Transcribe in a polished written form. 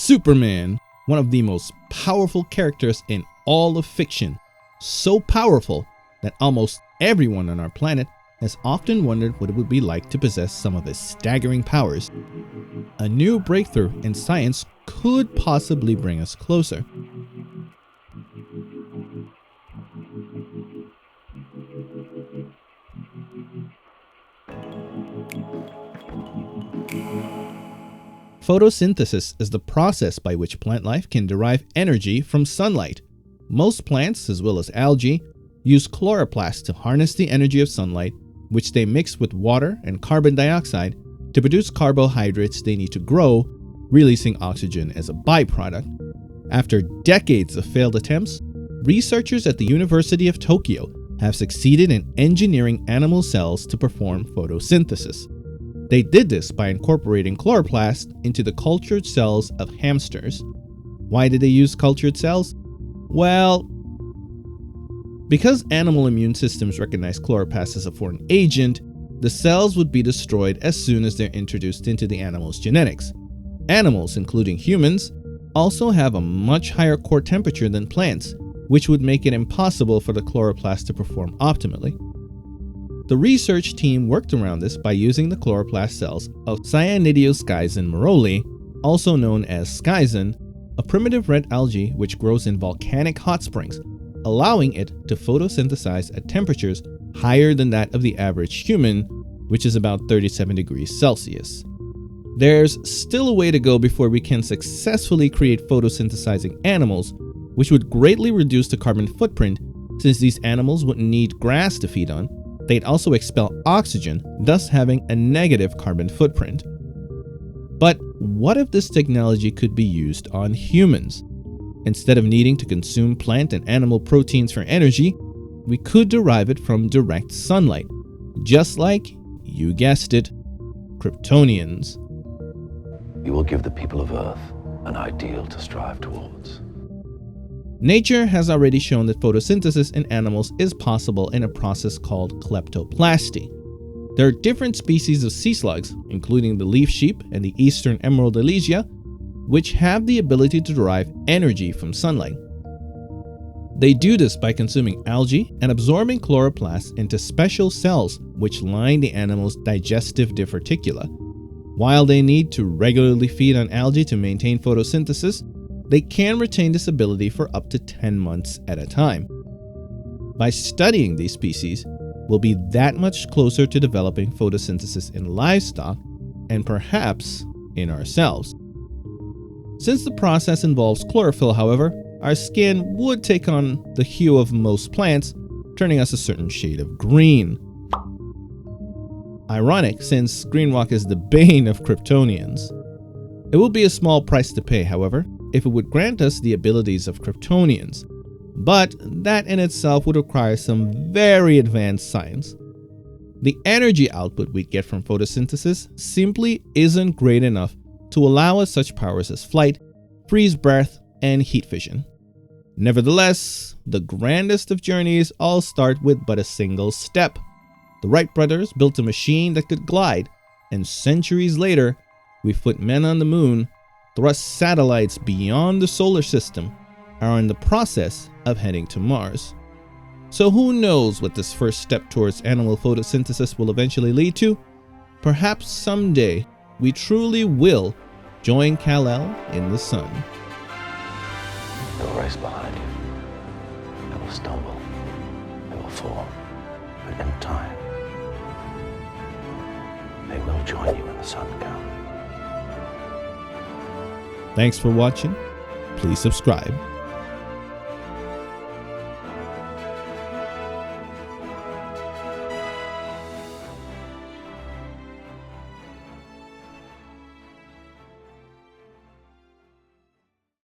Superman, one of the most powerful characters in all of fiction. So powerful that almost everyone on our planet has often wondered what it would be like to possess some of his staggering powers. A new breakthrough in science could possibly bring us closer. Photosynthesis is the process by which plant life can derive energy from sunlight. Most plants, as well as algae, use chloroplasts to harness the energy of sunlight, which they mix with water and carbon dioxide to produce carbohydrates they need to grow, releasing oxygen as a byproduct. After decades of failed attempts, researchers at the University of Tokyo have succeeded in engineering animal cells to perform photosynthesis. They did this by incorporating chloroplast into the cultured cells of hamsters. Why did they use cultured cells? Well, because animal immune systems recognize chloroplast as a foreign agent, the cells would be destroyed as soon as they're introduced into the animal's genetics. Animals, including humans, also have a much higher core temperature than plants, which would make it impossible for the chloroplast to perform optimally. The research team worked around this by using the chloroplast cells of Cyanidioschizin maroli, also known as schizin, a primitive red algae which grows in volcanic hot springs, allowing it to photosynthesize at temperatures higher than that of the average human, which is about 37 degrees Celsius. There's still a way to go before we can successfully create photosynthesizing animals, which would greatly reduce the carbon footprint since these animals wouldn't need grass to feed on. They'd also expel oxygen, thus having a negative carbon footprint. But what if this technology could be used on humans? Instead of needing to consume plant and animal proteins for energy, we could derive it from direct sunlight, just like, you guessed it, Kryptonians. You will give the people of Earth an ideal to strive towards. Nature has already shown that photosynthesis in animals is possible in a process called kleptoplasty. There are different species of sea slugs, including the leaf sheep and the eastern emerald elegia, which have the ability to derive energy from sunlight. They do this by consuming algae and absorbing chloroplasts into special cells which line the animal's digestive diverticula. While they need to regularly feed on algae to maintain photosynthesis, they can retain this ability for up to 10 months at a time. By studying these species, we'll be that much closer to developing photosynthesis in livestock and perhaps in ourselves. Since the process involves chlorophyll, however, our skin would take on the hue of most plants, turning us a certain shade of green. Ironic, since greenrock is the bane of Kryptonians. It will be a small price to pay, however, if it would grant us the abilities of Kryptonians. But that in itself would require some very advanced science. The energy output we'd get from photosynthesis simply isn't great enough to allow us such powers as flight, freeze breath, and heat vision. Nevertheless, the grandest of journeys all start with but a single step. The Wright brothers built a machine that could glide, and centuries later, we've put men on the moon, thrust satellites beyond the solar system, and are in the process of heading to Mars. So who knows what this first step towards animal photosynthesis will eventually lead to? Perhaps someday we truly will join Kal-El in the sun. They will race behind you. They will stumble. They will fall. But in time, they will join you in the sun, Cal. Thanks for watching. Please subscribe.